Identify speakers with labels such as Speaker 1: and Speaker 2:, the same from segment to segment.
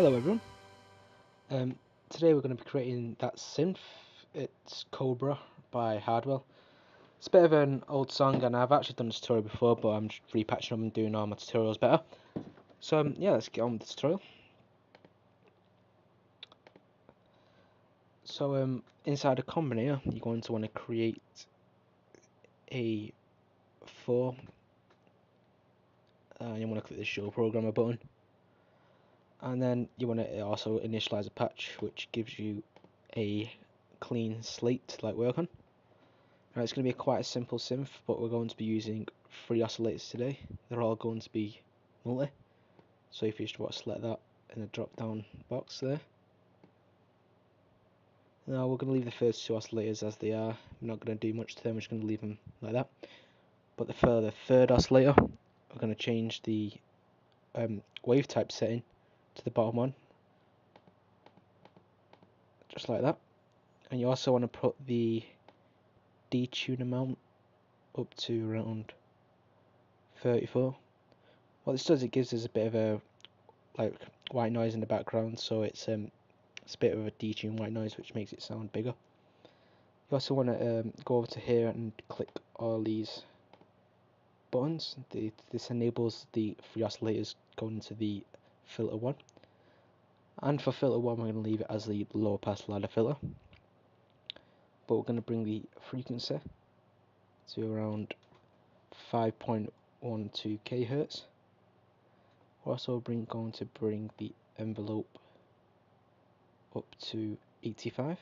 Speaker 1: Hello everyone. Today we're going to be creating that synth. It's Cobra by Hardwell. It's a bit of an old song and I've actually done this tutorial before, but I'm just repatching them and doing all my tutorials better. So yeah, let's get on with the tutorial. So inside a combinator, you're going to want to create a 4. You want to click the show programmer button. And then you want to also initialize a patch, which gives you a clean slate to work on. Now it's going to be quite a simple synth, but we're going to be using 3 oscillators today. They're all going to be multi. So if you just want to select that in the drop down box there. Now we're going to leave the first 2 oscillators as they are. We're not going to do much to them, we're just going to leave them like that. But for the third oscillator, we're going to change the wave type setting to the bottom one. Just like that. And you also want to put the detune amount up to around 34. What this does, it gives us a bit of a white noise in the background, so it's a bit of a detune white noise, which makes it sound bigger. You also want to go over to here and click all these buttons. This enables the 3 oscillators going into the filter 1. And for filter 1, we're going to leave it as the low pass ladder filter. But we're going to bring the frequency to around 5.12 kHz. We're also going to bring the envelope up to 85.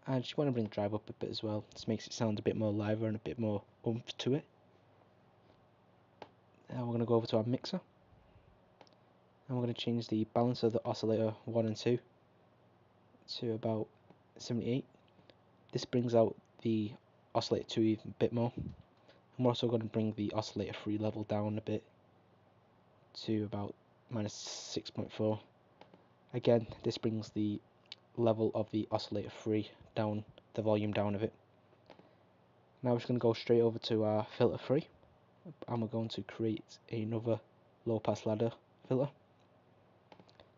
Speaker 1: And just want to bring the drive up a bit as well. This makes it sound a bit more liver and a bit more oomph to it. Now we're going to go over to our mixer. And we're going to change the balance of the oscillator 1 and 2 to about 78. This brings out the oscillator 2 even a bit more. And we're also going to bring the oscillator 3 level down a bit to about -6.4. Again, this brings the level of the oscillator 3 down, the volume down of it. Now we're just going to go straight over to our filter 3, and we're going to create another low pass ladder filter.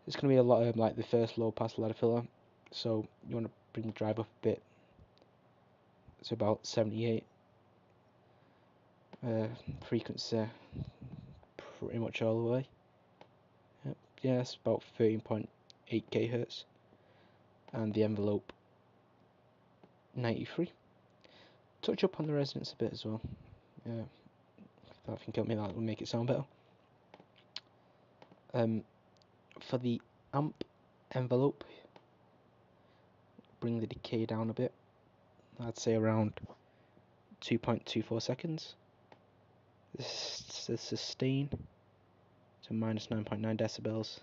Speaker 1: It's going to be a lot of like the first low pass ladder filter, so you want to bring the drive up a bit to about 78. Frequency pretty much all the way. Yep. Yeah, it's about 13.8 kHz, and the envelope 93. Touch up on the resonance a bit as well. Yeah, I think that will make it sound better. For the amp envelope, bring the decay down a bit. I'd say around 2.24 seconds. The sustain to -9.9 decibels,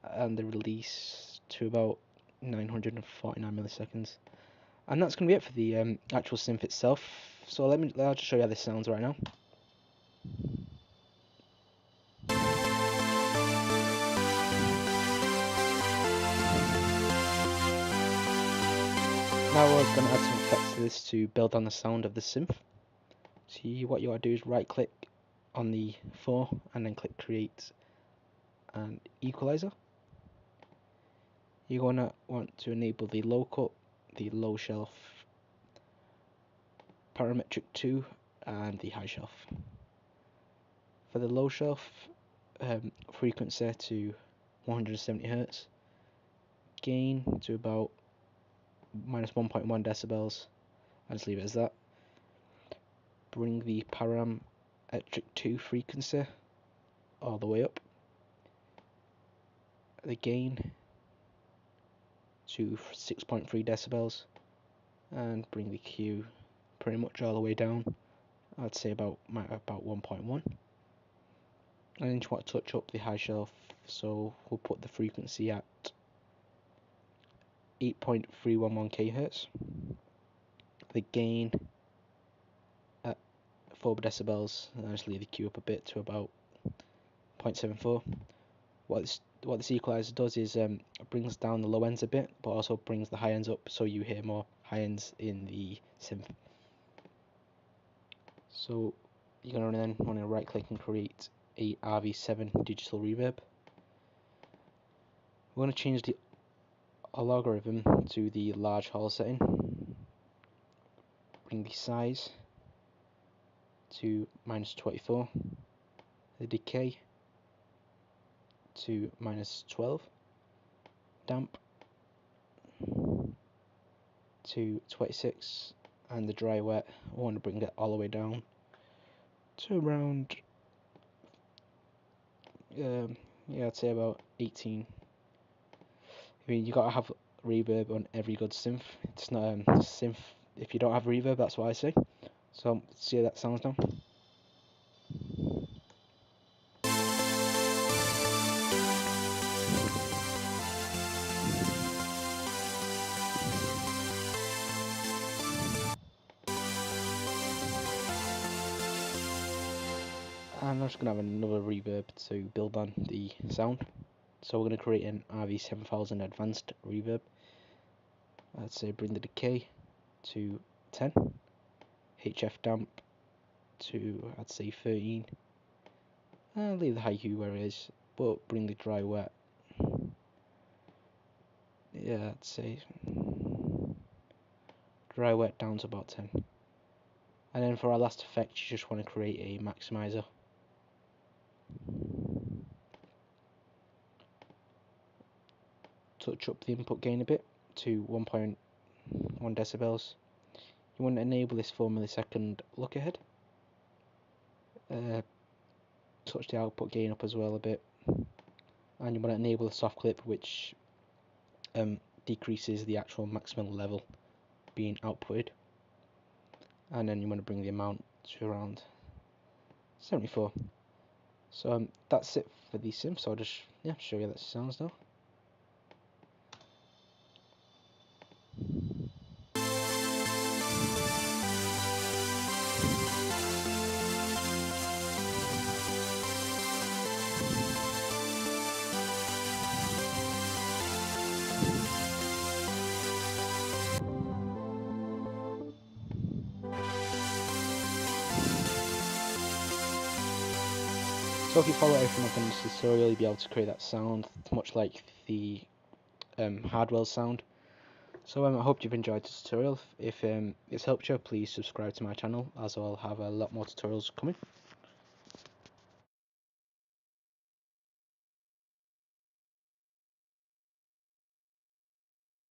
Speaker 1: and the release to about 949 milliseconds. And that's going to be it for the actual synth itself. So I'll just show you how this sounds right now. Now we're going to add some effects to this to build on the sound of the synth. So what you want to do is right click on the 4 and then click create and equalizer. You're going to want to enable the low cut, the low shelf, parametric 2 and the high shelf. For the low shelf, frequency to 170 Hz, gain to about -1.1 decibels. I'll just leave it as that. Bring the parametric 2 frequency all the way up. The gain to 6.3 decibels, and bring the Q pretty much all the way down. I'd say about 1.1. And then you want to touch up the high shelf, so we'll put the frequency at 8.311 kHz. The gain at 4 decibels, and I just leave the Q up a bit to about 0.74. What this equalizer does is brings down the low ends a bit, but also brings the high ends up, so you hear more high ends in the synth. So you're going to then want to right click and create a RV7 digital reverb. We're going to change the logarithm to the large hall setting. Bring the size to -24. The decay to -12. Damp to 26. And the dry wet, I want to bring it all the way down to around, I'd say about 18. I mean, you gotta have reverb on every good synth. It's not synth if you don't have reverb. That's what I say. So see how that sounds now. And I'm just gonna have another reverb to build on the sound. So we're gonna create an RV7000 advanced reverb. I'd say bring the decay to 10, HF damp to, I'd say, 13. Leave the high hue where it is, but bring the dry wet, yeah, I'd say dry wet down to about 10. And then for our last effect, you just want to create a maximizer. Touch up the input gain a bit to 1.1 decibels. You want to enable this 4 millisecond look ahead. Touch the output gain up as well a bit. And you want to enable a soft clip, which decreases the actual maximum level being outputted. And then you want to bring the amount to around 74. So that's it for the synth. So I'll just show you that it sounds now. So if you follow everything up in this tutorial, you'll be able to create that sound, much like the Hardwell sound. So I hope you've enjoyed this tutorial. If it's helped you, please subscribe to my channel, as I'll have a lot more tutorials coming.